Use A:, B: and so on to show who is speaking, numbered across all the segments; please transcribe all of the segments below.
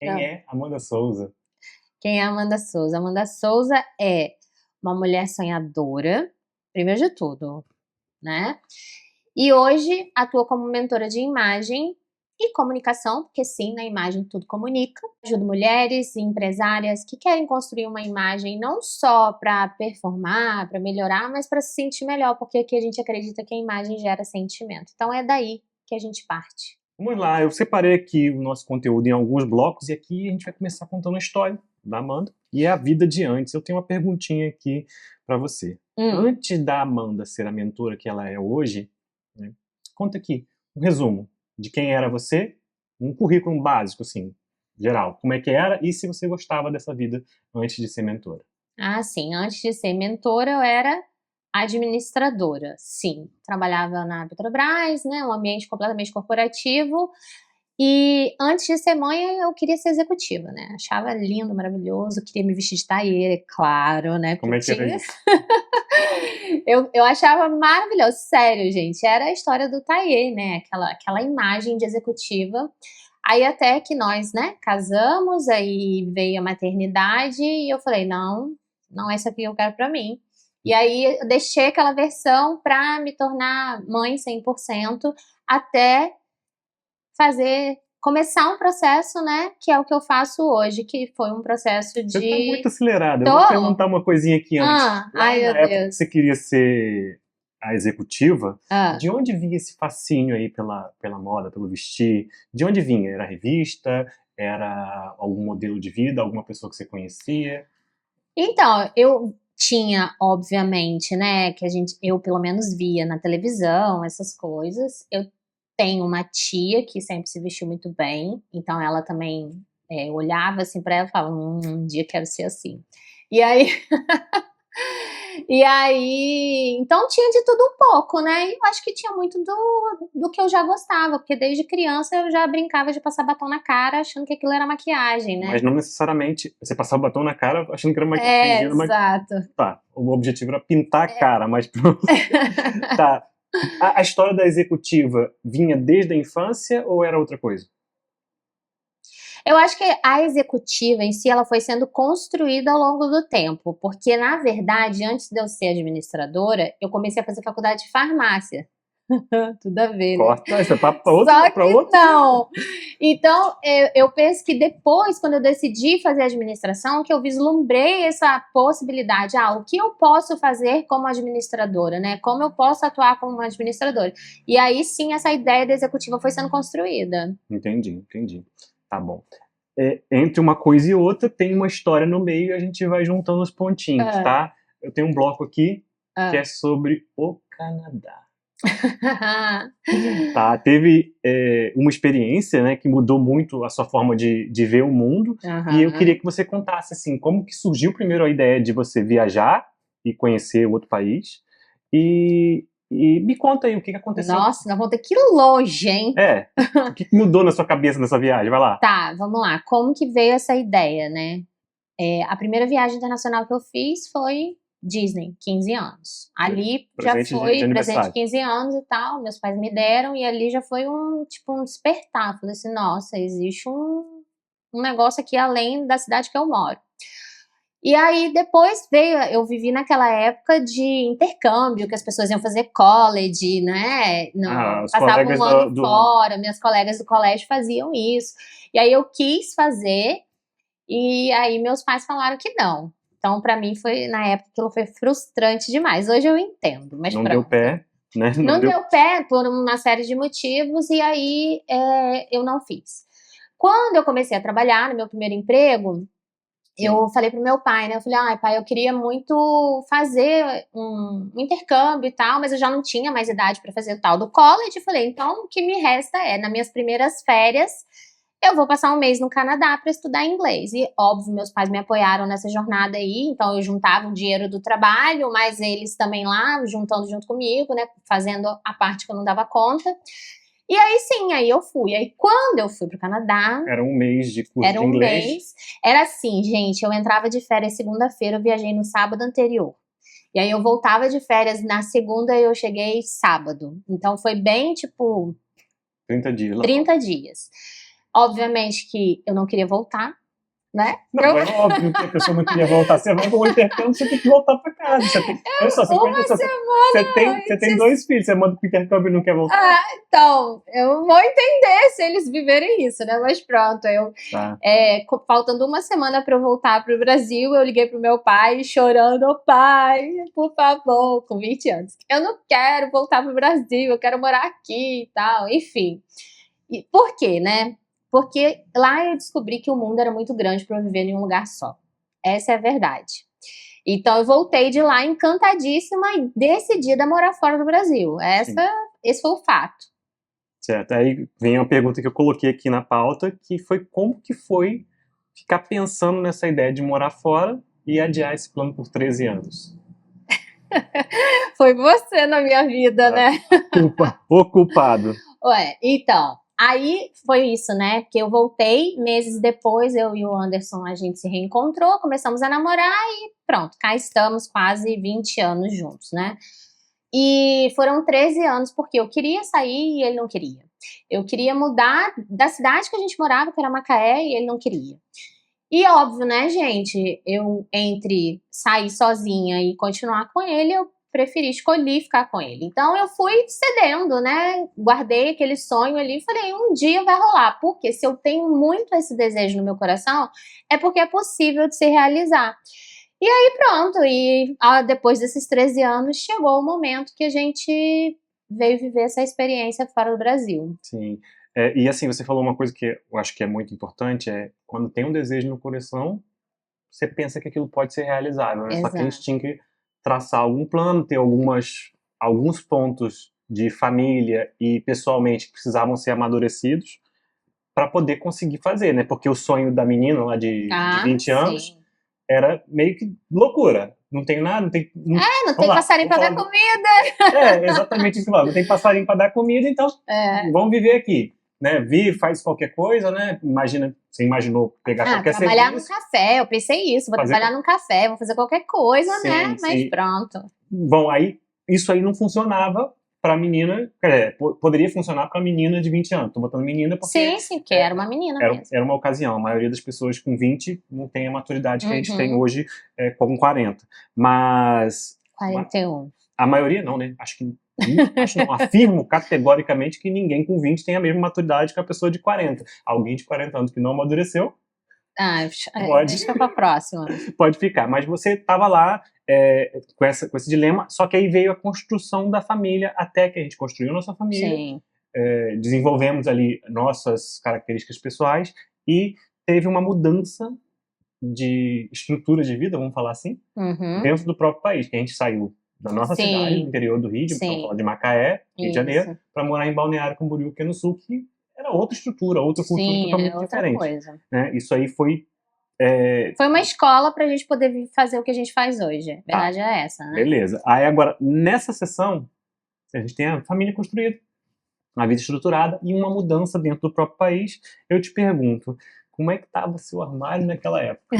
A: Quem é Amanda Souza?
B: Quem é Amanda Souza? Amanda Souza é uma mulher sonhadora, primeiro de tudo, né? E hoje atua como mentora de imagem e comunicação, porque sim, na imagem tudo comunica. Ajudo mulheres e empresárias que querem construir uma imagem não só para performar, para melhorar, mas para se sentir melhor, porque aqui a gente acredita que a imagem gera sentimento. Então é daí que a gente parte.
A: Vamos lá, eu separei aqui o nosso conteúdo em alguns blocos e aqui a gente vai começar contando a história da Amanda e a vida de antes. Eu tenho uma perguntinha aqui para você. Antes da Amanda ser a mentora que ela é hoje, né, conta aqui um resumo de quem era você, um currículo básico, assim, geral. Como é que era e se você gostava dessa vida antes de ser mentora.
B: Ah, sim. Antes de ser mentora, eu era administradora. Sim. Trabalhava na Petrobras, né? Um ambiente completamente corporativo. E antes de ser mãe, eu queria ser executiva, né? Achava lindo, maravilhoso. Queria me vestir de tailleur, é claro, né?
A: Como é que era isso?
B: Eu achava maravilhoso. Sério, gente. Era a história do tailleur, né? Aquela imagem de executiva. Aí até que nós, né, casamos, aí veio a maternidade e eu falei, não é isso aqui que eu quero pra mim. E aí eu deixei aquela versão pra me tornar mãe 100%, até começar um processo, né, que é o que eu faço hoje, que foi um processo de...
A: Você tá muito acelerada. Eu vou perguntar uma coisinha aqui antes. Lá
B: Ai,
A: na
B: meu
A: época que
B: Deus.
A: você queria ser a executiva, de onde vinha esse fascínio aí pela moda, pelo vestir? De onde vinha? Era revista? Era algum modelo de vida? Alguma pessoa que você conhecia?
B: Então, eu tinha, obviamente, né, eu pelo menos via na televisão, essas coisas. Eu tenho uma tia que sempre se vestiu muito bem, então ela também olhava assim pra ela e falava, um dia quero ser assim. E aí, então tinha de tudo um pouco, né? E eu acho que tinha muito do que eu já gostava, porque desde criança eu já brincava de passar batom na cara, achando que aquilo era maquiagem, né?
A: Mas não necessariamente você passava o batom na cara achando que era maquiagem.
B: Exato.
A: Tá, o objetivo era pintar a cara, mas pronto. Tá. A história da executiva vinha desde a infância ou era outra coisa?
B: Eu acho que a executiva em si, ela foi sendo construída ao longo do tempo, porque na verdade, antes de eu ser administradora, eu comecei a fazer faculdade de farmácia. Tudo a ver, né?
A: Corta, isso é pra
B: Só
A: pra
B: que
A: outro.
B: não. Então, eu penso que depois, quando eu decidi fazer administração, que eu vislumbrei essa possibilidade. O que eu posso fazer como administradora, né? Como eu posso atuar como administradora? E aí sim, essa ideia da executiva foi sendo construída.
A: Entendi. Tá bom. Entre uma coisa e outra tem uma história no meio e a gente vai juntando os pontinhos, tá? Eu tenho um bloco aqui que é sobre o Canadá. Tá, teve uma experiência, né, que mudou muito a sua forma de ver o mundo. E eu queria que você contasse, assim, como que surgiu primeiro a ideia de você viajar e conhecer outro país. E me conta aí o que aconteceu.
B: Nossa, nós vamos ter que ir longe, hein?
A: O que mudou na sua cabeça nessa viagem? Vai lá.
B: Tá, vamos lá. Como que veio essa ideia, né? A primeira viagem internacional que eu fiz foi Disney, 15 anos. Ali já foi presente de 15 anos e tal, meus pais me deram, e ali já foi um despertar. Falei assim, nossa, existe um negócio aqui além da cidade que eu moro. E aí depois eu vivi naquela época de intercâmbio, que as pessoas iam fazer college, né? Passavam um ano fora, minhas colegas do colégio faziam isso. E aí eu quis fazer, e aí meus pais falaram que não. Então, pra mim, na época, aquilo foi frustrante demais. Hoje eu entendo, mas
A: não deu pé, né?
B: Não deu pé por uma série de motivos, e aí eu não fiz. Quando eu comecei a trabalhar no meu primeiro emprego, eu falei pro meu pai, né? Eu falei, pai, eu queria muito fazer um intercâmbio e tal, mas eu já não tinha mais idade para fazer o tal do college. Eu falei, então o que me resta nas minhas primeiras férias, eu vou passar um mês no Canadá para estudar inglês. E, óbvio, meus pais me apoiaram nessa jornada aí, então eu juntava o dinheiro do trabalho, mas eles também lá, juntando junto comigo, né? Fazendo a parte que eu não dava conta. E aí sim, aí eu fui. Aí quando eu fui pro Canadá...
A: Era um mês de curso de inglês?
B: Mês. Era assim, gente, eu entrava de férias segunda-feira, eu viajei no sábado anterior. E aí eu voltava de férias na segunda e eu cheguei sábado. Então foi bem, tipo...
A: 30 dias lá.
B: 30 dias. Obviamente que eu não queria voltar, né?
A: Não, é óbvio que a pessoa não queria voltar. Você vai para o intercâmbio, você tem que voltar para casa. Olha só, você tem 2 filhos, você manda para o intercâmbio e não quer voltar.
B: Então, eu vou entender se eles viverem isso, né? Mas pronto, faltando uma semana para eu voltar para o Brasil, eu liguei pro meu pai chorando: "Ô pai, por favor", com 20 anos. "Eu não quero voltar pro Brasil, eu quero morar aqui e tal", enfim. E por quê, né? Porque lá eu descobri que o mundo era muito grande para eu viver em um lugar só. Essa é a verdade. Então eu voltei de lá encantadíssima e decidida a morar fora do Brasil. Esse foi o fato.
A: Certo. Aí vem uma pergunta que eu coloquei aqui na pauta, que foi como que foi ficar pensando nessa ideia de morar fora e adiar esse plano por 13 anos?
B: Foi você na minha vida, né?
A: O culpado.
B: Ué, então, aí foi isso, né? Porque eu voltei, meses depois, eu e o Anderson, a gente se reencontrou, começamos a namorar e pronto, cá estamos quase 20 anos juntos, né? E foram 13 anos porque eu queria sair e ele não queria. Eu queria mudar da cidade que a gente morava, que era Macaé, e ele não queria. E óbvio, né, gente, eu entre sair sozinha e continuar com ele, eu escolhi ficar com ele. Então eu fui cedendo, né? Guardei aquele sonho ali e falei, um dia vai rolar. Porque se eu tenho muito esse desejo no meu coração, é porque é possível de se realizar. E aí pronto, depois desses 13 anos, chegou o momento que a gente veio viver essa experiência fora do Brasil.
A: Sim. E assim, você falou uma coisa que eu acho que é muito importante, quando tem um desejo no coração, você pensa que aquilo pode ser realizável, né? Só que a gente tinha que traçar algum plano, ter alguns pontos de família e pessoalmente que precisavam ser amadurecidos para poder conseguir fazer, né? Porque o sonho da menina lá de 20 anos era meio que loucura. Não tem nada, não tem...
B: Não tem passarinho para dar comida.
A: Exatamente isso que eu falo. Não tem passarinho para dar comida, então vamos viver aqui. Né, vive, faz qualquer coisa, né? Você imaginou pegar qualquer serviço.
B: Trabalhar num café, eu pensei isso, vou trabalhar num café, vou fazer qualquer coisa, sim, né? Mas pronto.
A: Bom, isso aí não funcionava pra menina, poderia funcionar pra menina de 20 anos. Tô botando menina porque...
B: Sim, porque era uma menina mesmo.
A: Era uma ocasião. A maioria das pessoas com 20 não tem a maturidade que a gente tem hoje com 40. Mas...
B: 41.
A: A maioria não, né? Afirmo categoricamente que ninguém com 20 tem a mesma maturidade que a pessoa de 40. Alguém de 40 anos que não amadureceu,
B: deixa pra próxima.
A: Pode ficar, mas você estava lá com esse dilema, só que aí veio a construção da família, até que a gente construiu nossa família.
B: Sim.
A: Desenvolvemos ali nossas características pessoais e teve uma mudança de estrutura de vida, vamos falar assim, dentro do próprio país, que a gente saiu da nossa cidade, do interior do Rio, de Macaé, Rio de Janeiro, para morar em Balneário Camboriú, que é no sul, que era outra estrutura, outra cultura totalmente diferente.
B: Coisa.
A: Né? Isso aí foi...
B: Foi uma escola pra gente poder fazer o que a gente faz hoje. A verdade é essa, né?
A: Beleza. Aí agora, nessa sessão, a gente tem a família construída, uma vida estruturada e uma mudança dentro do próprio país. Eu te pergunto, como é que estava seu armário naquela época?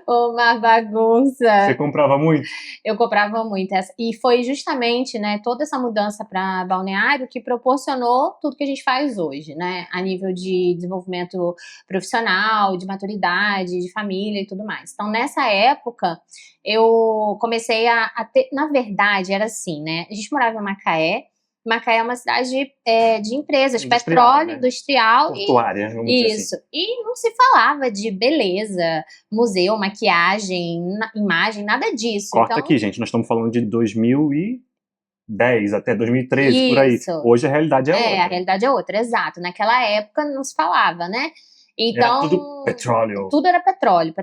B: Uma bagunça.
A: Você comprava muito?
B: Eu comprava muito. E foi justamente, né, toda essa mudança para Balneário que proporcionou tudo que a gente faz hoje, né? A nível de desenvolvimento profissional, de maturidade, de família e tudo mais. Então, nessa época, eu comecei a ter... Na verdade, era assim, né? A gente morava em Macaé. Macaé é uma cidade de empresas, petróleo, né? Industrial.
A: Portuária, vamos dizer assim.
B: Isso. E não se falava de beleza, museu, maquiagem, imagem, nada disso.
A: Corta aqui, gente. Nós estamos falando de 2010 até 2013,
B: isso.
A: Por aí. Hoje a realidade é outra.
B: A realidade é outra, exato. Naquela época não se falava, né? Então,
A: era tudo petróleo.
B: Tudo era petróleo.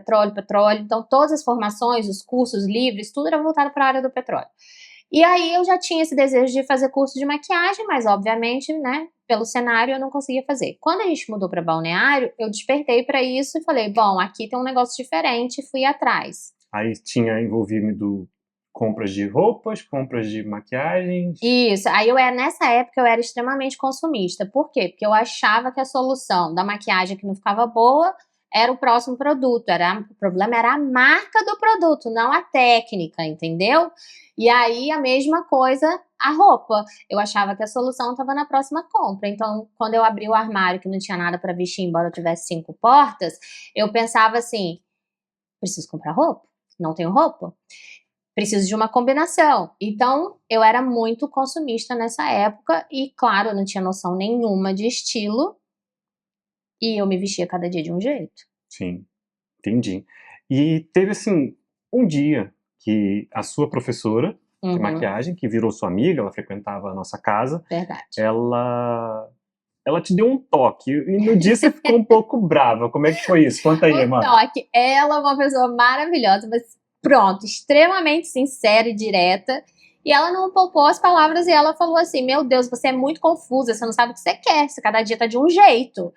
B: Então, todas as formações, os cursos livres, tudo era voltado para a área do petróleo. E aí eu já tinha esse desejo de fazer curso de maquiagem, mas obviamente, né, pelo cenário eu não conseguia fazer. Quando a gente mudou para Balneário, eu despertei para isso e falei, bom, aqui tem um negócio diferente, e fui atrás.
A: Aí tinha envolvido compras de roupas, compras de maquiagens.
B: Isso, aí nessa época eu era extremamente consumista. Por quê? Porque eu achava que a solução da maquiagem que não ficava boa era o próximo produto. O problema era a marca do produto, não a técnica, entendeu? E aí, a mesma coisa, a roupa. Eu achava que a solução estava na próxima compra. Então, quando eu abri o armário, que não tinha nada para vestir, embora eu tivesse 5 portas, eu pensava assim, preciso comprar roupa? Não tenho roupa? Preciso de uma combinação. Então, eu era muito consumista nessa época e, claro, eu não tinha noção nenhuma de estilo e eu me vestia cada dia de um jeito.
A: Sim, entendi. E teve, assim, um dia que a sua professora de maquiagem, que virou sua amiga, ela frequentava a nossa casa.
B: Verdade.
A: Ela te deu um toque e no dia você ficou um pouco brava. Como é que foi isso? Conta aí, mano.
B: Toque. Ela é uma pessoa maravilhosa, mas pronto, extremamente sincera e direta. E ela não poupou as palavras e ela falou assim, meu Deus, você é muito confusa, você não sabe o que você quer, você cada dia tá de um jeito.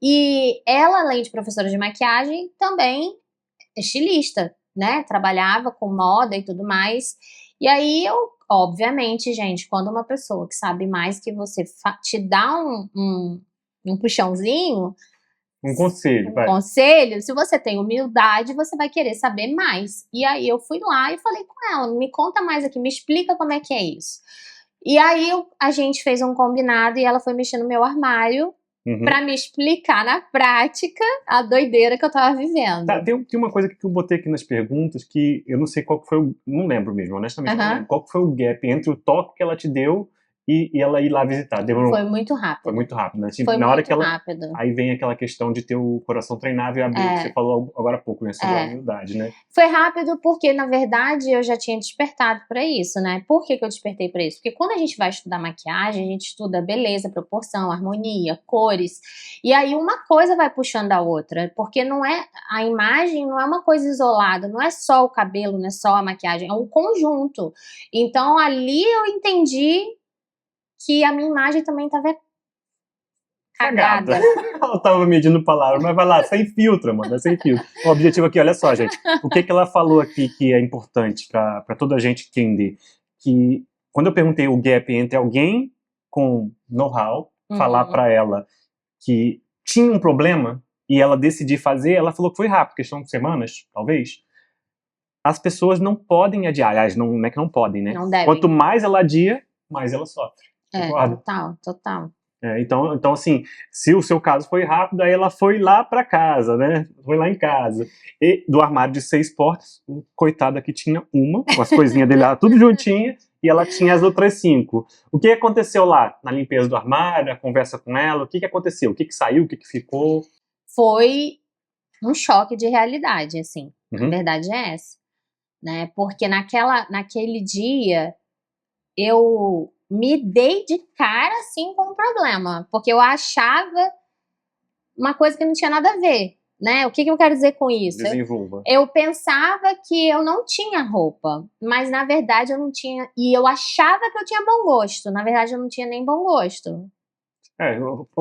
B: E ela, além de professora de maquiagem, também é estilista, né? Trabalhava com moda e tudo mais. E aí eu, obviamente, gente, quando uma pessoa que sabe mais que você te dá um puxãozinho,
A: um conselho,
B: conselho, se você tem humildade, você vai querer saber mais. E aí eu fui lá e falei com ela, me conta mais aqui, me explica como é que é isso. E aí a gente fez um combinado e ela foi mexer no meu armário pra me explicar na prática a doideira que eu tava vivendo.
A: Tá, tem uma coisa que eu botei aqui nas perguntas que eu não sei qual que foi não lembro mesmo, honestamente não lembro. Qual que foi o gap entre o toque que ela te deu e ela ir lá visitar?
B: Foi muito rápido.
A: Foi muito rápido, né?
B: Foi
A: na hora
B: muito
A: que ela,
B: rápido.
A: Aí vem aquela questão de ter o coração treinável e abrir, que você falou agora há pouco, né? Sobre a humildade, né?
B: Foi rápido porque, na verdade, eu já tinha despertado pra isso, né? Por que eu despertei pra isso? Porque quando a gente vai estudar maquiagem, a gente estuda beleza, proporção, harmonia, cores. E aí uma coisa vai puxando a outra. Porque a imagem não é uma coisa isolada, não é só o cabelo, não é só a maquiagem, é um conjunto. Então ali eu entendi que a minha imagem também estava cagada.
A: Ela tava medindo palavras, mas vai lá, sem filtro, mano, sem filtro. O objetivo aqui, olha só, gente, o que ela falou aqui que é importante pra toda a gente entender, que quando eu perguntei o gap entre alguém com know-how, falar pra ela que tinha um problema e ela decidir fazer, ela falou que foi rápido, questão de semanas, talvez. As pessoas não podem adiar, aliás, não é que não podem, né?
B: Não devem.
A: Quanto mais ela adia, mais ela sofre.
B: Total.
A: Então, assim, se o seu caso foi rápido, aí ela foi lá pra casa, né? Foi lá em casa. E do armário de 6 portas, coitada que tinha uma, com as coisinhas dele lá, tudo juntinho, e ela tinha as outras 5. O que aconteceu lá? Na limpeza do armário, a conversa com ela, o que aconteceu? O que saiu, o que ficou?
B: Foi um choque de realidade, assim. A verdade é essa. Né? Porque naquele dia, eu me dei de cara, assim, com um problema. Porque eu achava uma coisa que não tinha nada a ver, né? O que eu quero dizer com isso?
A: Desenvolva.
B: Eu pensava que eu não tinha roupa, mas na verdade eu não tinha... E eu achava que eu tinha bom gosto. Na verdade eu não tinha nem bom gosto.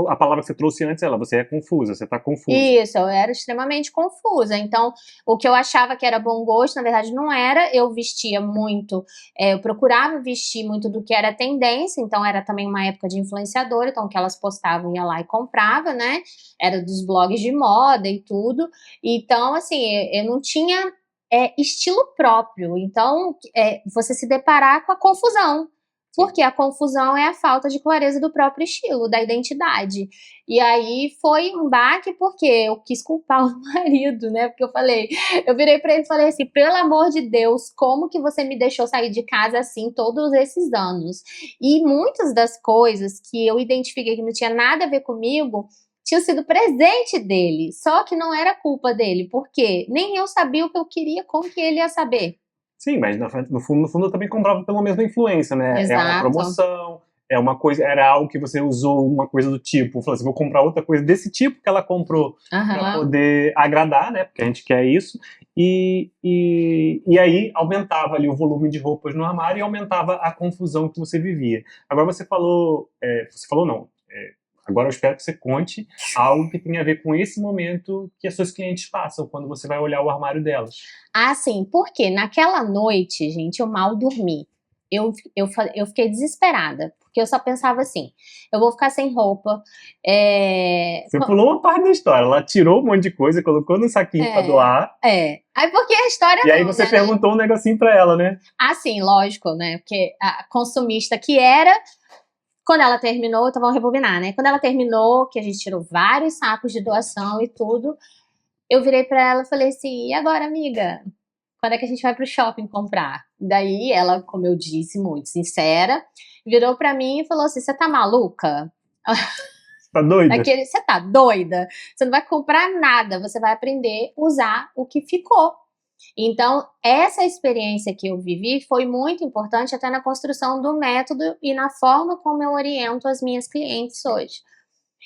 A: A palavra que você trouxe antes, você é confusa, você tá confusa.
B: Isso, eu era extremamente confusa. Então, o que eu achava que era bom gosto, na verdade não era. Eu vestia muito, eu procurava vestir muito do que era tendência, então era também uma época de influenciadora, então o que elas postavam ia lá e comprava, né? Era dos blogs de moda e tudo. Então, assim, eu não tinha estilo próprio. Então, você se deparar com a confusão. Porque a confusão é a falta de clareza do próprio estilo, da identidade. E aí foi um baque porque eu quis culpar o marido, né? Porque eu virei pra ele e falei assim, pelo amor de Deus, como que você me deixou sair de casa assim todos esses anos? E muitas das coisas que eu identifiquei que não tinha nada a ver comigo, tinha sido presente dele. Só que não era culpa dele, porque nem eu sabia o que eu queria, como que ele ia saber.
A: Sim, mas no fundo eu também comprava pela mesma influência, né?
B: Exato.
A: É uma promoção, era algo que você usou uma coisa do tipo, falou assim, vou comprar outra coisa desse tipo que ela comprou pra poder agradar, né? Porque a gente quer isso. E aí aumentava ali o volume de roupas no armário e aumentava a confusão que você vivia. Agora você falou não. Agora eu espero que você conte algo que tenha a ver com esse momento que as suas clientes passam, quando você vai olhar o armário delas.
B: Ah, sim, porque naquela noite, gente, eu mal dormi. Eu fiquei desesperada, porque Porque eu só pensava assim, eu vou ficar sem roupa.
A: Você pulou uma parte da história, ela tirou um monte de coisa, colocou no saquinho pra doar.
B: Aí porque a história
A: E aí você perguntou um negocinho pra ela, né?
B: Ah, sim, lógico, né? Porque a consumista que era, quando ela terminou, então vamos rebobinar, né? Quando ela terminou, que a gente tirou vários sacos de doação e tudo, eu virei pra ela e falei assim, e agora, amiga? Quando é que a gente vai pro shopping comprar? Daí ela, como eu disse, muito sincera, virou pra mim e falou assim, você tá maluca?
A: Você tá doida?
B: Você tá doida? Você não vai comprar nada, você vai aprender a usar o que ficou. Então, essa experiência que eu vivi foi muito importante até na construção do método e na forma como eu oriento as minhas clientes hoje.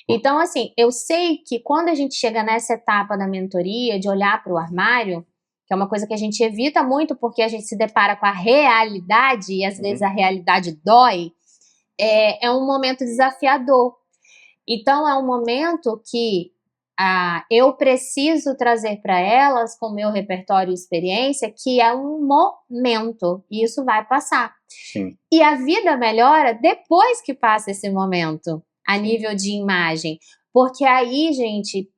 B: Então, assim, eu sei que quando a gente chega nessa etapa da mentoria, de olhar para o armário, que é uma coisa que a gente evita muito porque a gente se depara com a realidade e às vezes a realidade dói, é um momento desafiador. Então, é um momento que eu preciso trazer para elas, com o meu repertório e experiência, que é um momento, e isso vai passar.
A: Sim.
B: E a vida melhora depois que passa esse momento, a nível de imagem. Porque aí, gente,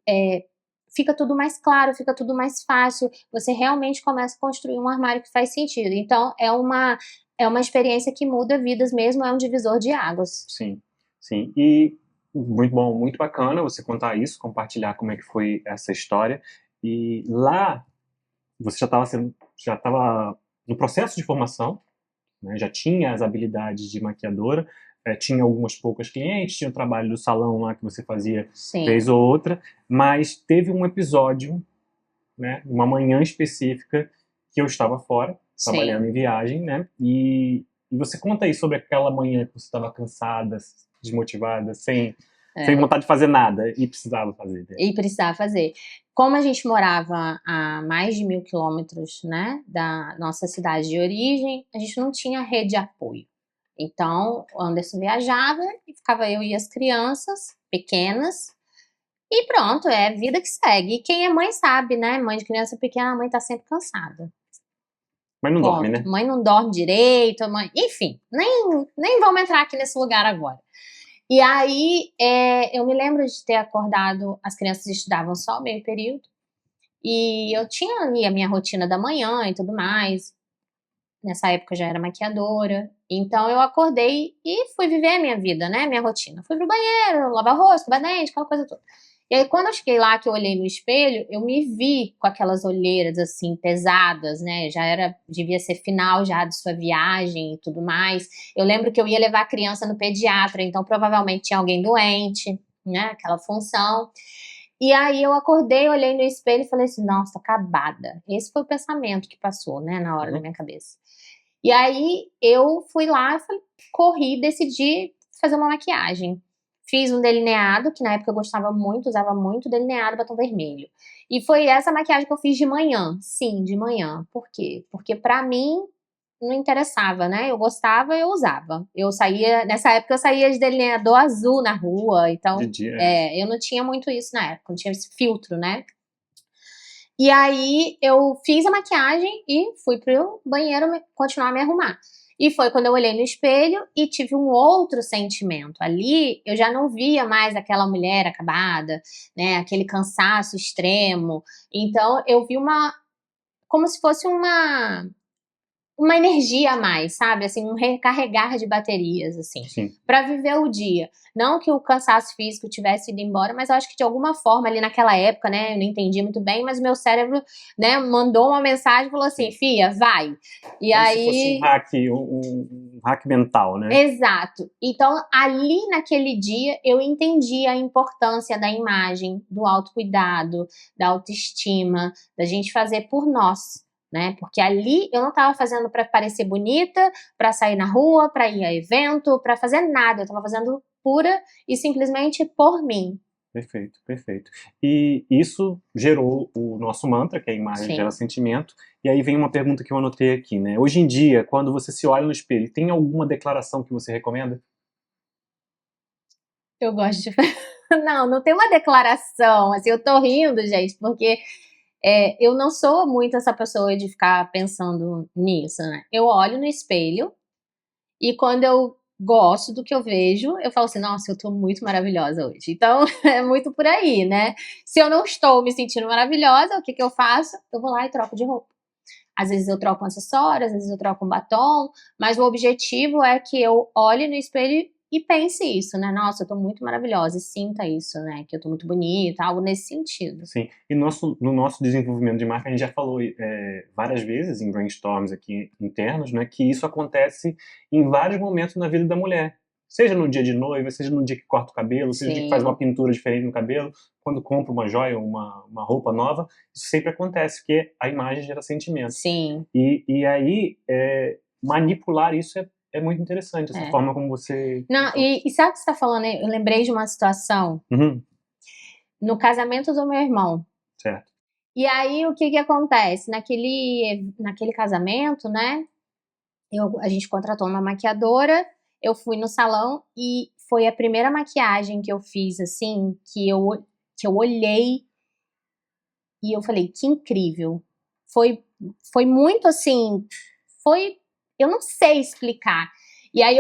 B: fica tudo mais claro, fica tudo mais fácil, você realmente começa a construir um armário que faz sentido. Então, é uma experiência que muda vidas mesmo, é um divisor de águas.
A: Sim, sim. E muito bom, muito bacana você contar isso, compartilhar como é que foi essa história. E lá você já estava no processo de formação, né? Já tinha as habilidades de maquiadora, tinha algumas poucas clientes, tinha o trabalho do salão lá que você fazia vez ou outra, mas teve um episódio, né, uma manhã específica que eu estava fora, trabalhando em viagem, né? E você conta aí sobre aquela manhã que você estava cansada, desmotivada, sem vontade de fazer nada e precisava fazer. Né?
B: E precisava fazer. Como a gente morava a mais de 1.000 quilômetros, né, da nossa cidade de origem, a gente não tinha rede de apoio. Então, o Anderson viajava e ficava eu e as crianças pequenas e pronto, é a vida que segue. E quem é mãe sabe, né? Mãe de criança pequena, a mãe tá sempre cansada.
A: Mãe não dorme, né?
B: Mãe não dorme direito, mãe... Enfim, nem vamos entrar aqui nesse lugar agora. E aí, eu me lembro de ter acordado, as crianças estudavam só meio período, e eu tinha ali a minha rotina da manhã e tudo mais. Nessa época eu já era maquiadora, então eu acordei e fui viver a minha vida, né, minha rotina. Fui pro banheiro, lavar rosto, escovar dente, aquela coisa toda. E aí, quando eu cheguei lá, que eu olhei no espelho, eu me vi com aquelas olheiras, assim, pesadas, né? Devia ser final já de sua viagem e tudo mais. Eu lembro que eu ia levar a criança no pediatra, então provavelmente tinha alguém doente, né? Aquela função. E aí eu acordei, olhei no espelho e falei assim, nossa, tô acabada. Esse foi o pensamento que passou, né, na hora da minha cabeça. E aí eu fui lá, corri, decidi fazer uma maquiagem. Fiz um delineado, que na época eu gostava muito, usava muito delineado, batom vermelho. E foi essa maquiagem que eu fiz de manhã. Sim, de manhã. Por quê? Porque pra mim não interessava, né? Eu gostava, eu usava. Nessa época eu saía de delineador azul na rua, então
A: De dia,
B: eu não tinha muito isso na época, não tinha esse filtro, né? E aí eu fiz a maquiagem e fui pro banheiro continuar a me arrumar. E foi quando eu olhei no espelho e tive um outro sentimento. Ali eu já não via mais aquela mulher acabada, né? Aquele cansaço extremo. Então eu vi como se fosse uma energia a mais, sabe? Assim, um recarregar de baterias, assim, para viver o dia. Não que o cansaço físico tivesse ido embora, mas eu acho que de alguma forma ali naquela época, né, eu não entendi muito bem, mas o meu cérebro, né, mandou uma mensagem e falou assim, filha, vai. E
A: como
B: aí...
A: se fosse um hack mental, né?
B: Exato. Então, ali naquele dia, eu entendi a importância da imagem, do autocuidado, da autoestima, da gente fazer por nós. Né? Porque ali eu não estava fazendo para parecer bonita, para sair na rua, para ir a evento, para fazer nada. Eu estava fazendo pura e simplesmente por mim.
A: Perfeito, perfeito. E isso gerou o nosso mantra, que é a imagem gera sentimento. E aí vem uma pergunta que eu anotei aqui, né? Hoje em dia, quando você se olha no espelho, tem alguma declaração que você recomenda?
B: Eu gosto de... Não tem uma declaração. Assim, eu tô rindo, gente, porque... eu não sou muito essa pessoa de ficar pensando nisso, né? Eu olho no espelho e quando eu gosto do que eu vejo, eu falo assim, nossa, eu tô muito maravilhosa hoje. Então, é muito por aí, né? Se eu não estou me sentindo maravilhosa, o que eu faço? Eu vou lá e troco de roupa. Às vezes eu troco um acessório, às vezes eu troco um batom, mas o objetivo é que eu olhe no espelho e pense isso, né? Nossa, eu tô muito maravilhosa, e sinta isso, né? Que eu tô muito bonita, algo nesse sentido.
A: Sim, e no nosso desenvolvimento de marca, a gente já falou várias vezes em brainstorms aqui internos, né, que isso acontece em vários momentos na vida da mulher. Seja no dia de noiva, seja no dia que corta o cabelo, seja no dia que faz uma pintura diferente no cabelo, quando compra uma joia, uma roupa nova, isso sempre acontece, porque a imagem gera sentimento.
B: Sim.
A: E aí, manipular isso é muito interessante, essa forma como você...
B: Não, e sabe o que você tá falando? Eu lembrei de uma situação no casamento do meu irmão.
A: Certo.
B: E aí, o que acontece? Naquele casamento, né, a gente contratou uma maquiadora, eu fui no salão e foi a primeira maquiagem que eu fiz, assim, que eu olhei e eu falei, que incrível. Foi muito assim, eu não sei explicar. E aí,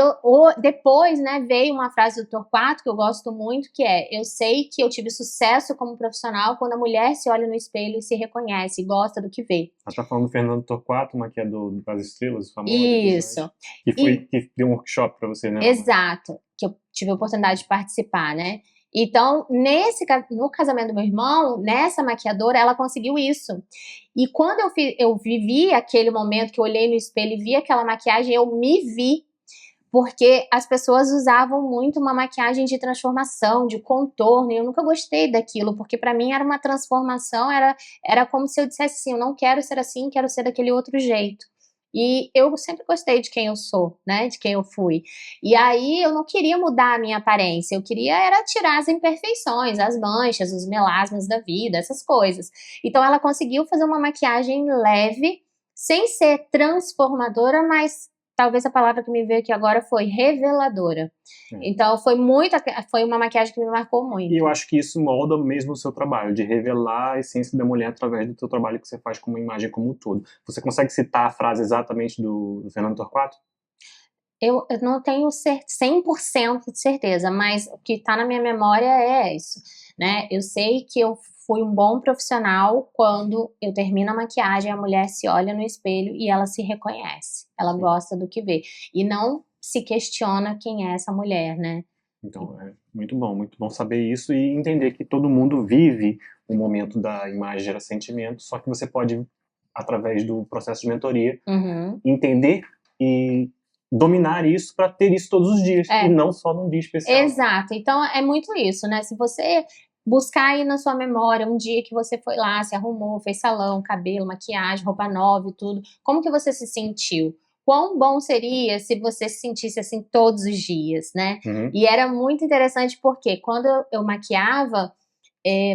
B: depois, né, veio uma frase do Torquato que eu gosto muito, que é, eu sei que eu tive sucesso como profissional quando a mulher se olha no espelho e se reconhece, e gosta do que vê.
A: Ela tá falando do Fernando Torquato, maquiador das estrelas, famoso.
B: Isso.
A: Que deu um workshop pra você, né?
B: Exato, que eu tive a oportunidade de participar, né? Então, no casamento do meu irmão, nessa maquiadora, ela conseguiu isso. E quando eu vivi aquele momento que eu olhei no espelho e vi aquela maquiagem, eu me vi. Porque as pessoas usavam muito uma maquiagem de transformação, de contorno, e eu nunca gostei daquilo, porque pra mim era uma transformação, era como se eu dissesse assim, eu não quero ser assim, quero ser daquele outro jeito. E eu sempre gostei de quem eu sou, né, de quem eu fui. E aí eu não queria mudar a minha aparência, eu queria era tirar as imperfeições, as manchas, os melasmas da vida, essas coisas. Então ela conseguiu fazer uma maquiagem leve, sem ser transformadora, mas talvez a palavra que me veio aqui agora foi reveladora. Então foi uma maquiagem que me marcou muito.
A: E eu acho que isso molda mesmo o seu trabalho, de revelar a essência da mulher através do seu trabalho que você faz com uma imagem como um todo. Você consegue citar a frase exatamente do Fernando Torquato?
B: Eu não tenho 100% de certeza, mas o que está na minha memória é isso, né? Eu sei que eu fui um bom profissional quando eu termino a maquiagem, a mulher se olha no espelho e ela se reconhece. Ela gosta do que vê. E não se questiona quem é essa mulher, né?
A: Então, é muito bom saber isso e entender que todo mundo vive o momento da imagem gera sentimento, só que você pode, através do processo de mentoria, entender e dominar isso para ter isso todos os dias, e não só num dia especial.
B: Exato, então é muito isso, né? Se você buscar aí na sua memória um dia que você foi lá, se arrumou, fez salão, cabelo, maquiagem, roupa nova e tudo, como que você se sentiu? Quão bom seria se você se sentisse assim todos os dias, né? E era muito interessante porque quando eu maquiava,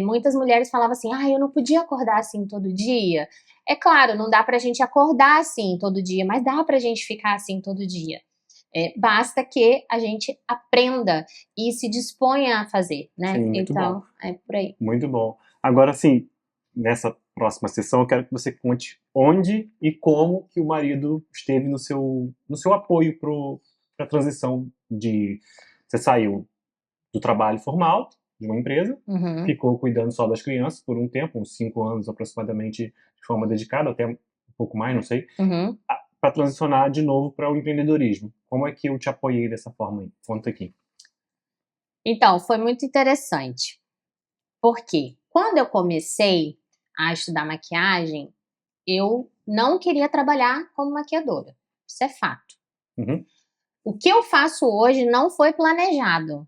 B: muitas mulheres falavam assim, eu não podia acordar assim todo dia. É claro, não dá pra gente acordar assim todo dia, mas dá pra gente ficar assim todo dia. Basta que a gente aprenda e se disponha a fazer, né?
A: Sim, muito
B: então,
A: bom.
B: é por aí.
A: Muito bom. Agora, sim, nessa próxima sessão, eu quero que você conte onde e como que o marido esteve no seu apoio para a transição de... Você saiu do trabalho formal de uma empresa, ficou cuidando só das crianças por um tempo, uns 5 anos aproximadamente, de forma dedicada, até um pouco mais, não sei, para transicionar de novo para o empreendedorismo. Como é que eu te apoiei dessa forma aí? Conta aqui.
B: Então, foi muito interessante. Porque quando eu comecei a estudar maquiagem, eu não queria trabalhar como maquiadora. Isso é fato. O que eu faço hoje não foi planejado.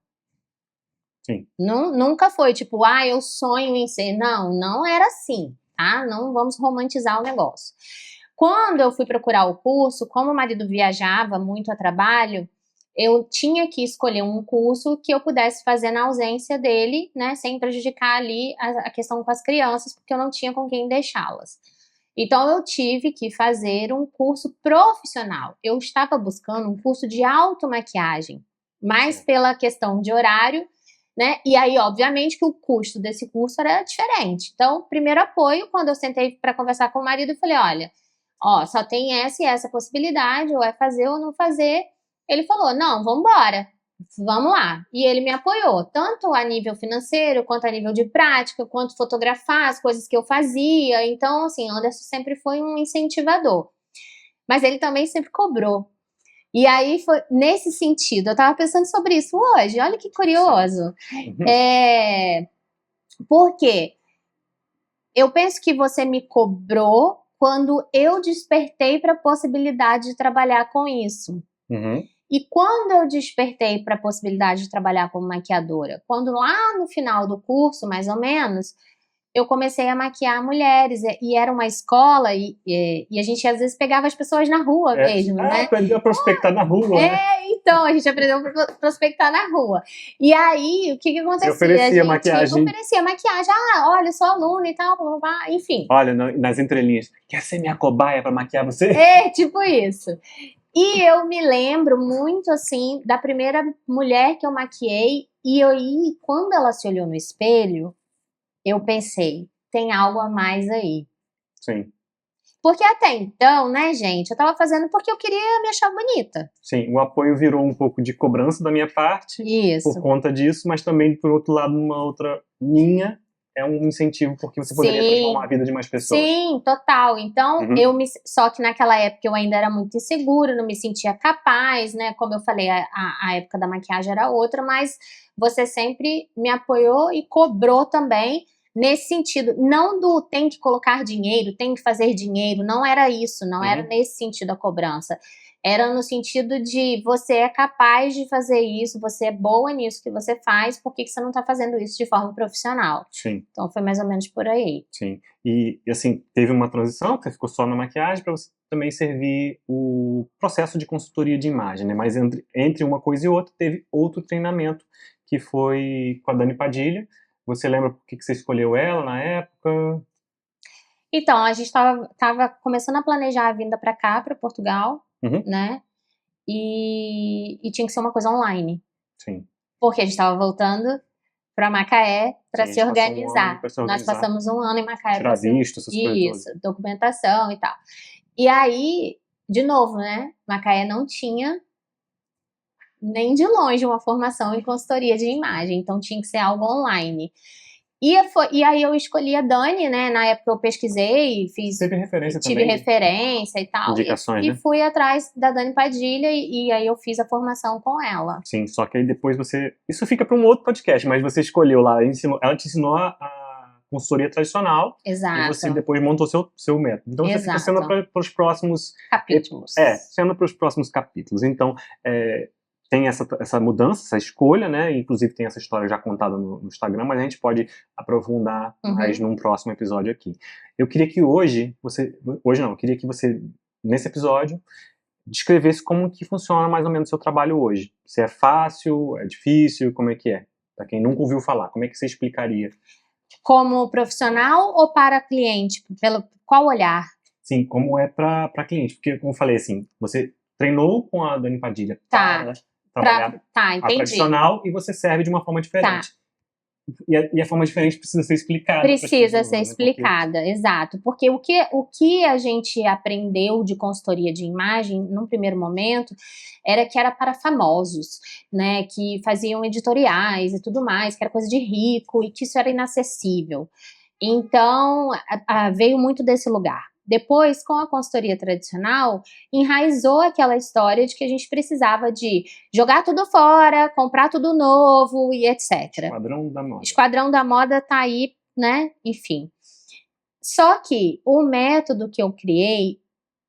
A: Sim.
B: Nunca foi tipo, eu sonho em ser. Não era assim, tá? Não vamos romantizar o negócio. Quando eu fui procurar o curso, como o marido viajava muito a trabalho, eu tinha que escolher um curso que eu pudesse fazer na ausência dele, né, sem prejudicar ali a questão com as crianças, porque eu não tinha com quem deixá-las. Então eu tive que fazer um curso profissional. Eu estava buscando um curso de automaquiagem, mais pela questão de horário, né? E aí, obviamente, que o custo desse curso era diferente. Então, primeiro apoio, quando eu sentei para conversar com o marido, eu falei, olha, só tem essa e essa possibilidade, ou é fazer ou não fazer. Ele falou, não, vambora, vamos lá. E ele me apoiou, tanto a nível financeiro, quanto a nível de prática, quanto fotografar as coisas que eu fazia. Então, assim, Anderson sempre foi um incentivador. Mas ele também sempre cobrou. E aí, foi nesse sentido, eu tava pensando sobre isso hoje, olha que curioso. Porque eu penso que você me cobrou quando eu despertei para a possibilidade de trabalhar com isso. E quando eu despertei para a possibilidade de trabalhar como maquiadora? Quando lá no final do curso, mais ou menos, eu comecei a maquiar mulheres, e era uma escola, e a gente às vezes pegava as pessoas na rua mesmo, né?
A: Aprendeu a prospectar na rua, né?
B: Então, a gente aprendeu a prospectar na rua. E aí, o que acontecia?
A: Você oferecia maquiagem.
B: Oferecia maquiagem, olha, sou aluna e tal, enfim.
A: Olha, nas entrelinhas, quer ser minha cobaia pra maquiar você?
B: Tipo isso. E eu me lembro muito, assim, da primeira mulher que eu maquiei, e quando ela se olhou no espelho, eu pensei, tem algo a mais aí.
A: Sim.
B: Porque até então, né, gente, eu tava fazendo porque eu queria me achar bonita.
A: Sim, o apoio virou um pouco de cobrança da minha parte.
B: Isso.
A: Por conta disso, mas também, por outro lado, numa outra linha, é um incentivo porque você poderia transformar a vida de mais pessoas.
B: Sim, total. Então, só que naquela época eu ainda era muito insegura, não me sentia capaz, né? Como eu falei, a época da maquiagem era outra, mas você sempre me apoiou e cobrou também nesse sentido. Não do tem que colocar dinheiro, tem que fazer dinheiro, não era isso, não era nesse sentido a cobrança. Era no sentido de você é capaz de fazer isso, você é boa nisso que você faz, por que você não tá fazendo isso de forma profissional?
A: Sim.
B: Então foi mais ou menos por aí.
A: Sim. E assim, teve uma transição, você ficou só na maquiagem, para você também servir o processo de consultoria de imagem, né? Mas entre uma coisa e outra, teve outro treinamento, que foi com a Dani Padilha. Você lembra por que você escolheu ela na época?
B: Então, a gente tava começando a planejar a vinda para cá, para Portugal, né? E tinha que ser uma coisa online.
A: Sim.
B: Porque a gente tava voltando para Macaé para se organizar. Nós passamos um ano em Macaé
A: para visto, essas coisas.
B: Isso, documentação e tal. E aí, de novo, né? Macaé não tinha nem de longe uma formação em consultoria de imagem, então tinha que ser algo online. E aí eu escolhi a Dani, né? Na época eu pesquisei,
A: Teve referência
B: tive
A: também,
B: referência e tal.
A: Indicações,
B: e fui atrás da Dani Padilha e aí eu fiz a formação com ela.
A: Sim, só que aí depois você... Isso fica para um outro podcast, mas você escolheu lá, ela te ensinou a consultoria tradicional.
B: Exato.
A: E você depois montou seu método. Então você fica sendo para os próximos...
B: capítulos.
A: Sendo para os próximos capítulos. Então... tem essa mudança, essa escolha, né? Inclusive tem essa história já contada no Instagram, mas a gente pode aprofundar mais num próximo episódio aqui. Eu queria que eu queria que você, nesse episódio, descrevesse como que funciona mais ou menos o seu trabalho hoje. Se é fácil, é difícil, como é que é? Para quem nunca ouviu falar, como é que você explicaria?
B: Como profissional ou para cliente? Qual olhar?
A: Sim, como é para cliente, porque como eu falei assim, você treinou com a Dani Padilha para trabalhar a tradicional e você serve de uma forma diferente. E a forma diferente precisa ser explicada.
B: Precisa ser explicada, exato. Porque o que a gente aprendeu de consultoria de imagem, num primeiro momento, era que era para famosos, né? Que faziam editoriais e tudo mais, que era coisa de rico e que isso era inacessível. Então, veio muito desse lugar. Depois, com a consultoria tradicional, enraizou aquela história de que a gente precisava de jogar tudo fora, comprar tudo novo e etc.
A: Esquadrão da moda.
B: Esquadrão da moda tá aí, né? Enfim. Só que o método que eu criei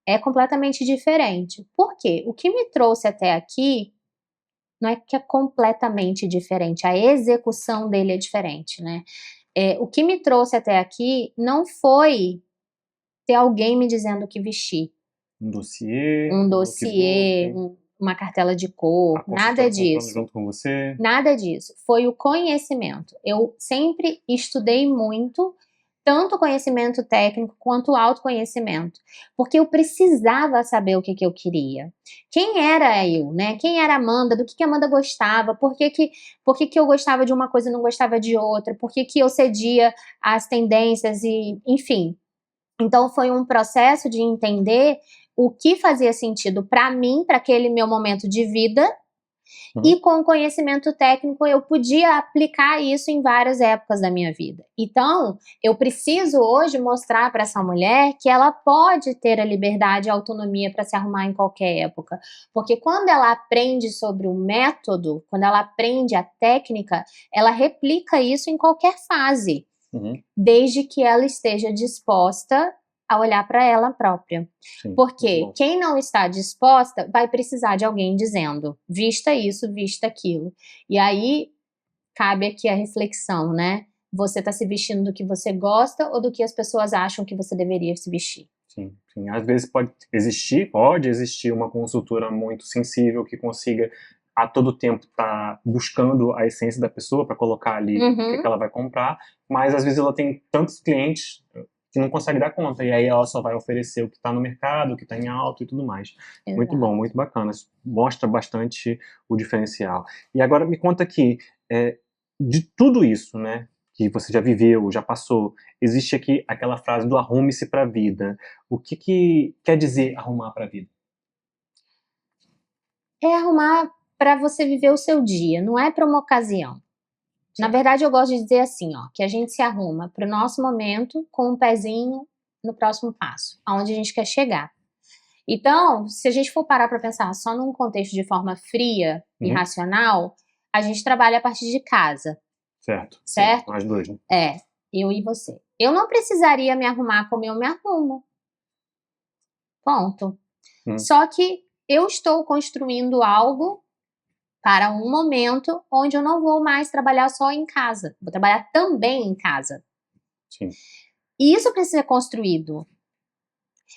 B: é completamente diferente. Por quê? O que me trouxe até aqui não é que é completamente diferente, a execução dele é diferente, né? O que me trouxe até aqui não foi ter alguém me dizendo o que vestir.
A: Um dossiê.
B: Uma cartela de cor, nada disso.
A: Junto com você.
B: Nada disso. Foi o conhecimento. Eu sempre estudei muito, tanto conhecimento técnico quanto autoconhecimento, porque eu precisava saber o que eu queria. Quem era eu, né? Quem era a Amanda? Do que a Amanda gostava? Por que eu gostava de uma coisa e não gostava de outra? Por que eu cedia às tendências e, enfim... Então, foi um processo de entender o que fazia sentido para mim, para aquele meu momento de vida, e com o conhecimento técnico eu podia aplicar isso em várias épocas da minha vida. Então, eu preciso hoje mostrar para essa mulher que ela pode ter a liberdade e a autonomia para se arrumar em qualquer época. Porque quando ela aprende sobre o método, quando ela aprende a técnica, ela replica isso em qualquer fase, desde que ela esteja disposta a olhar para ela própria. Sim, porque quem não está disposta vai precisar de alguém dizendo, vista isso, vista aquilo. E aí, cabe aqui a reflexão, né? Você está se vestindo do que você gosta ou do que as pessoas acham que você deveria se vestir?
A: Sim, sim. Às vezes pode existir uma consultora muito sensível que consiga a todo tempo estar buscando a essência da pessoa para colocar ali o que ela vai comprar, mas às vezes ela tem tantos clientes que não consegue dar conta, e aí ela só vai oferecer o que está no mercado, o que está em alta e tudo mais. Exato. Muito bom, muito bacana, mostra bastante o diferencial. E agora me conta aqui, de tudo isso, né, que você já viveu, já passou, existe aqui aquela frase do arrume-se para a vida. O que quer dizer arrumar para a vida?
B: É arrumar para você viver o seu dia, não é para uma ocasião. Na verdade, eu gosto de dizer assim, ó, que a gente se arruma para o nosso momento com um pezinho no próximo passo, aonde a gente quer chegar. Então, se a gente for parar para pensar só num contexto de forma fria e racional, a gente trabalha a partir de casa.
A: Certo?
B: Sim,
A: nós dois, né?
B: Eu e você. Eu não precisaria me arrumar como eu me arrumo. Ponto. Só que eu estou construindo algo para um momento onde eu não vou mais trabalhar só em casa. Vou trabalhar também em casa.
A: Sim.
B: E isso precisa ser construído.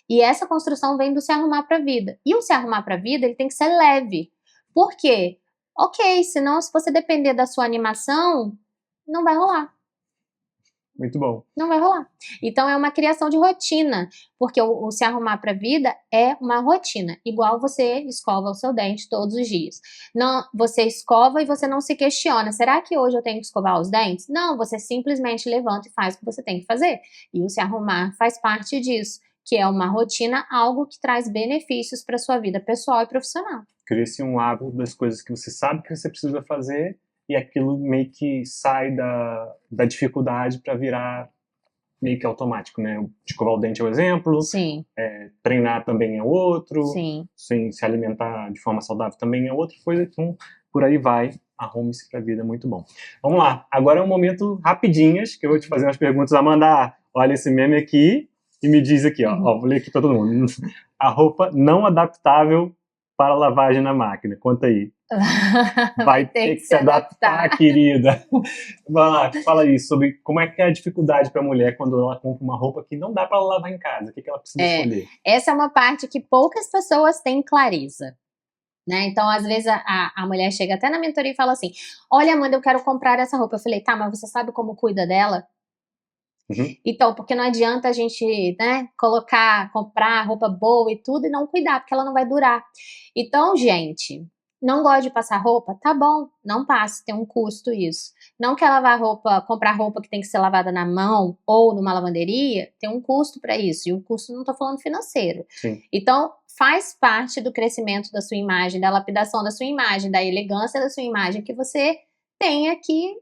B: E essa construção vem do se arrumar para a vida. E o se arrumar para a vida, ele tem que ser leve. Por quê? Ok, senão se você depender da sua animação, não vai rolar.
A: Muito bom.
B: Não vai rolar. Então é uma criação de rotina, porque o se arrumar para a vida é uma rotina, igual você escova o seu dente todos os dias. Não, você escova e você não se questiona, será que hoje eu tenho que escovar os dentes? Não, você simplesmente levanta e faz o que você tem que fazer. E o se arrumar faz parte disso, que é uma rotina, algo que traz benefícios para sua vida pessoal e profissional.
A: Cria-se um hábito das coisas que você sabe que você precisa fazer, e aquilo meio que sai da dificuldade para virar meio que automático, né? Escovar o dente é o exemplo.
B: Sim.
A: Treinar também é outro.
B: Sim.
A: Se alimentar de forma saudável também é outra coisa. Então, por aí vai. Arrume-se para a vida, muito bom. Vamos lá. Agora é um momento rapidinhas, que eu vou te fazer umas perguntas. Amanda, olha esse meme aqui e me diz aqui, ó. Vou ler aqui para todo mundo. A roupa não adaptável para lavagem na máquina. Conta aí. Vai ter que se adaptar, querida. Vai lá, fala aí sobre como é que é a dificuldade para a mulher quando ela compra uma roupa que não dá para ela lavar em casa. O que ela precisa escolher?
B: Essa é uma parte que poucas pessoas têm clareza. Né? Então, às vezes, a mulher chega até na mentoria e fala assim, olha, Amanda, eu quero comprar essa roupa. Eu falei, tá, mas você sabe como cuida dela? Então, porque não adianta a gente, né, comprar roupa boa e tudo e não cuidar, porque ela não vai durar. Então, gente, não gosta de passar roupa? Tá bom, não passe, tem um custo isso. Não quer lavar roupa, comprar roupa que tem que ser lavada na mão ou numa lavanderia? Tem um custo para isso, e o custo não tô falando financeiro.
A: Sim.
B: Então, faz parte do crescimento da sua imagem, da lapidação da sua imagem, da elegância da sua imagem, que você tenha que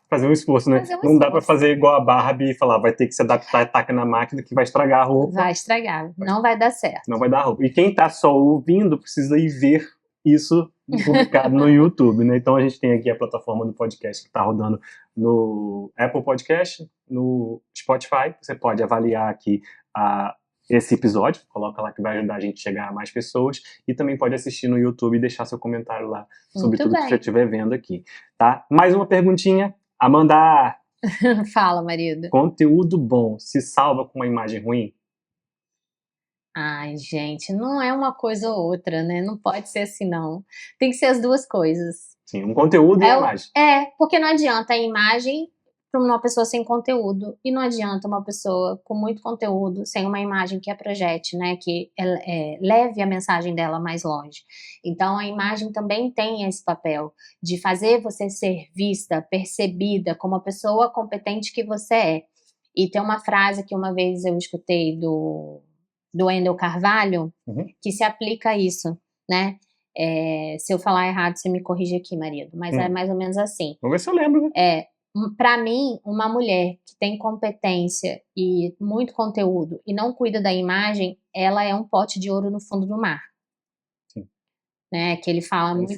A: fazer um esforço, né? Não dá pra fazer igual a Barbie e falar, vai ter que se adaptar e taca na máquina que vai estragar a roupa.
B: Vai estragar, não vai dar certo.
A: Não vai dar roupa. E quem tá só ouvindo precisa ir ver isso publicado no YouTube, né? Então a gente tem aqui a plataforma do podcast que tá rodando no Apple Podcast, no Spotify. Você pode avaliar aqui esse episódio, coloca lá que vai ajudar a gente a chegar a mais pessoas, e também pode assistir no YouTube e deixar seu comentário lá sobre tudo que você estiver vendo aqui, tá? Mais uma perguntinha. Amanda!
B: Fala, marido.
A: Conteúdo bom se salva com uma imagem ruim?
B: Ai, gente, não é uma coisa ou outra, né? Não pode ser assim, não. Tem que ser as duas coisas.
A: Sim, um conteúdo e a imagem.
B: Porque não adianta a imagem para uma pessoa sem conteúdo, e não adianta uma pessoa com muito conteúdo sem uma imagem que a projete, né? Que leve a mensagem dela mais longe. Então, a imagem também tem esse papel de fazer você ser vista, percebida como a pessoa competente que você é. E tem uma frase que uma vez eu escutei do do Wendel Carvalho, que se aplica a isso, né? Se eu falar errado, você me corrige aqui, marido, mas é mais ou menos assim.
A: Vamos ver se eu lembro, né?
B: Para mim, uma mulher que tem competência e muito conteúdo e não cuida da imagem, ela é um pote de ouro no fundo do mar.
A: Sim.
B: Né, que ele fala muito...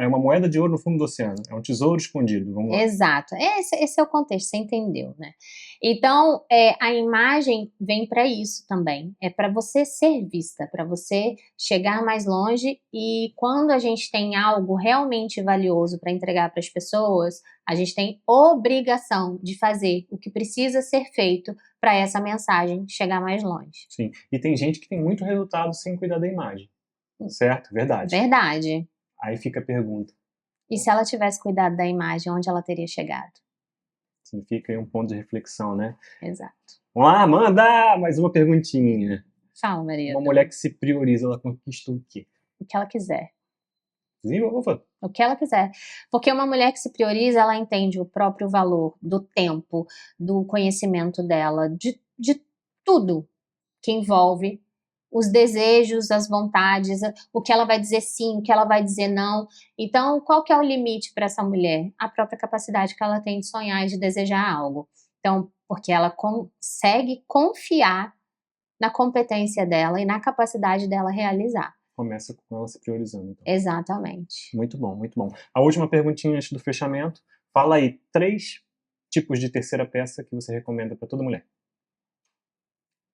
A: É uma moeda de ouro no fundo do oceano, é um tesouro escondido, vamos lá.
B: Exato, esse é o contexto, você entendeu, né? Então, a imagem vem para isso também, é para você ser vista, para você chegar mais longe, e quando a gente tem algo realmente valioso para entregar para as pessoas, a gente tem obrigação de fazer o que precisa ser feito para essa mensagem chegar mais longe.
A: Sim, e tem gente que tem muito resultado sem cuidar da imagem. Certo? Verdade.
B: Verdade.
A: Aí fica a pergunta.
B: E se ela tivesse cuidado da imagem, onde ela teria chegado?
A: Sim, fica aí um ponto de reflexão, né?
B: Exato.
A: Vamos lá, manda mais uma perguntinha.
B: Fala, Maria.
A: Uma mulher que se prioriza, ela conquista o quê?
B: O que ela quiser.
A: Desenvolva.
B: O que ela quiser. Porque uma mulher que se prioriza, ela entende o próprio valor do tempo, do conhecimento dela, de tudo que envolve os desejos, as vontades, o que ela vai dizer sim, o que ela vai dizer não. Então, qual que é o limite para essa mulher? A própria capacidade que ela tem de sonhar e de desejar algo. Então, porque ela consegue confiar na competência dela e na capacidade dela realizar.
A: Começa com ela se priorizando. Então.
B: Exatamente.
A: Muito bom, muito bom. A última perguntinha antes do fechamento. Fala aí 3 tipos de terceira peça que você recomenda para toda mulher.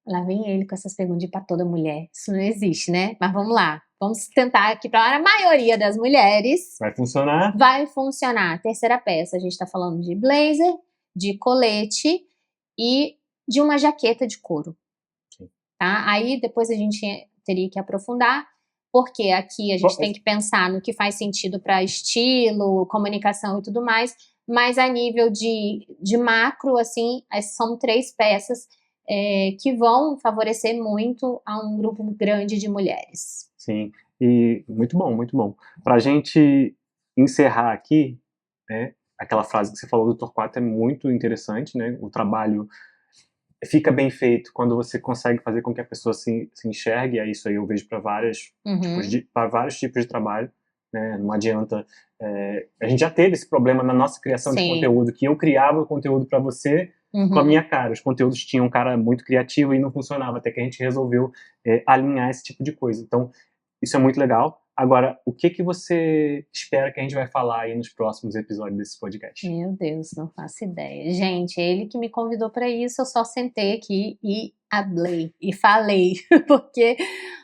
B: Lá vem ele com essas perguntas para toda mulher. Isso não existe, né? Mas vamos lá. Vamos tentar aqui para a maioria das mulheres.
A: Vai funcionar?
B: Vai funcionar. Terceira peça, a gente está falando de blazer, de colete e de uma jaqueta de couro.
A: Sim.
B: Tá? Aí depois a gente teria que aprofundar, porque aqui a gente tem que pensar no que faz sentido para estilo, comunicação e tudo mais, mas a nível de macro, assim, são 3 peças que vão favorecer muito a um grupo grande de mulheres.
A: Sim, e muito bom, muito bom. Para a gente encerrar aqui, né, aquela frase que você falou do Torquato é muito interessante, né? O trabalho fica bem feito quando você consegue fazer com que a pessoa se enxergue, é isso aí eu vejo para vários tipos de trabalho, né? Não adianta... a gente já teve esse problema na nossa criação de conteúdo, que eu criava o conteúdo para você com a minha cara. Os conteúdos tinham um cara muito criativo e não funcionava, até que a gente resolveu alinhar esse tipo de coisa. Então, isso é muito legal. Agora, o que você espera que a gente vai falar aí nos próximos episódios desse podcast?
B: Meu Deus, não faço ideia. Gente, ele que me convidou para isso, eu só sentei aqui e hablei, e falei. Porque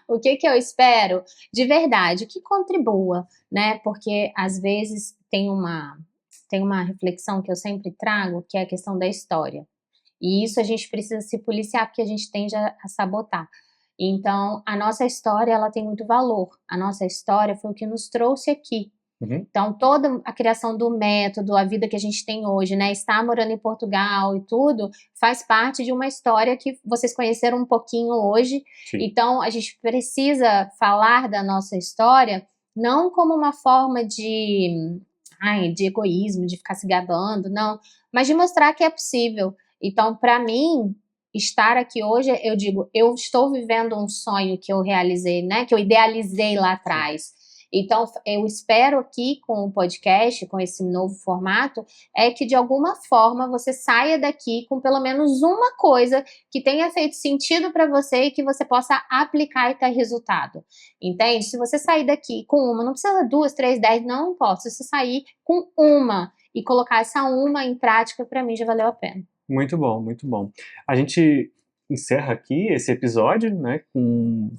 B: o que eu espero, de verdade, que contribua, né? Porque às vezes tem uma reflexão que eu sempre trago, que é a questão da história. E isso a gente precisa se policiar, porque a gente tende a sabotar. Então, a nossa história, ela tem muito valor. A nossa história foi o que nos trouxe aqui. Então, toda a criação do método, a vida que a gente tem hoje, né? Estar morando em Portugal e tudo, faz parte de uma história que vocês conheceram um pouquinho hoje. Sim. Então, a gente precisa falar da nossa história não como uma forma de egoísmo, de ficar se gabando, não. Mas de mostrar que é possível. Então, para mim, estar aqui hoje, eu digo, eu estou vivendo um sonho que eu realizei, né? Que eu idealizei lá atrás. Então, eu espero aqui com o podcast, com esse novo formato, que de alguma forma você saia daqui com pelo menos uma coisa que tenha feito sentido para você e que você possa aplicar e ter resultado. Entende? Se você sair daqui com uma, não precisa 2, 3, 10, não importa. Se você sair com uma e colocar essa uma em prática, para mim já valeu a pena.
A: Muito bom, muito bom. A gente encerra aqui esse episódio, né, com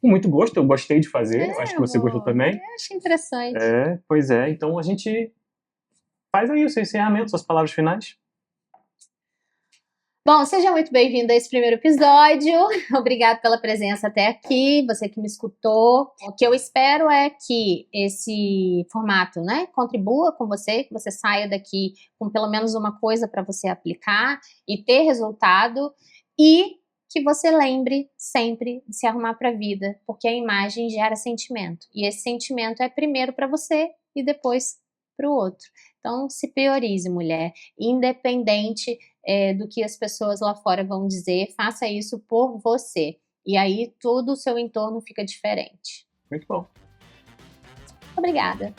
A: muito gosto, eu gostei de fazer, acho que você gostou também.
B: Eu achei interessante.
A: Pois é, então a gente faz aí o seu encerramento, suas palavras finais.
B: Bom, seja muito bem-vindo a esse primeiro episódio. Obrigado pela presença até aqui, você que me escutou. O que eu espero é que esse formato, né, contribua com você, que você saia daqui com pelo menos uma coisa para você aplicar e ter resultado, e que você lembre sempre de se arrumar para a vida, porque a imagem gera sentimento, e esse sentimento é primeiro para você e depois para o outro. Então, se priorize, mulher, independente do que as pessoas lá fora vão dizer, faça isso por você. E aí todo o seu entorno fica diferente.
A: Muito bom.
B: Obrigada.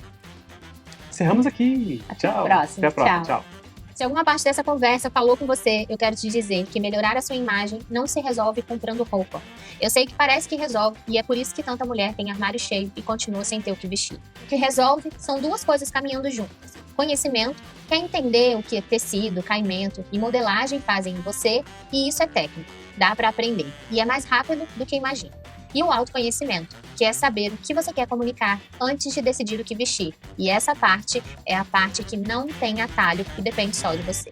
A: Encerramos aqui.
B: Até
A: Tchau.
B: a próxima.
A: Até a próxima. Tchau.
B: Se alguma parte dessa conversa falou com você, eu quero te dizer que melhorar a sua imagem não se resolve comprando roupa. Eu sei que parece que resolve, e é por isso que tanta mulher tem armário cheio e continua sem ter o que vestir. O que resolve são duas coisas caminhando juntas. Conhecimento, que é entender o que tecido, caimento e modelagem fazem em você, e isso é técnico, dá para aprender, e é mais rápido do que imagina. E o autoconhecimento, que é saber o que você quer comunicar antes de decidir o que vestir. E essa parte é a parte que não tem atalho e depende só de você.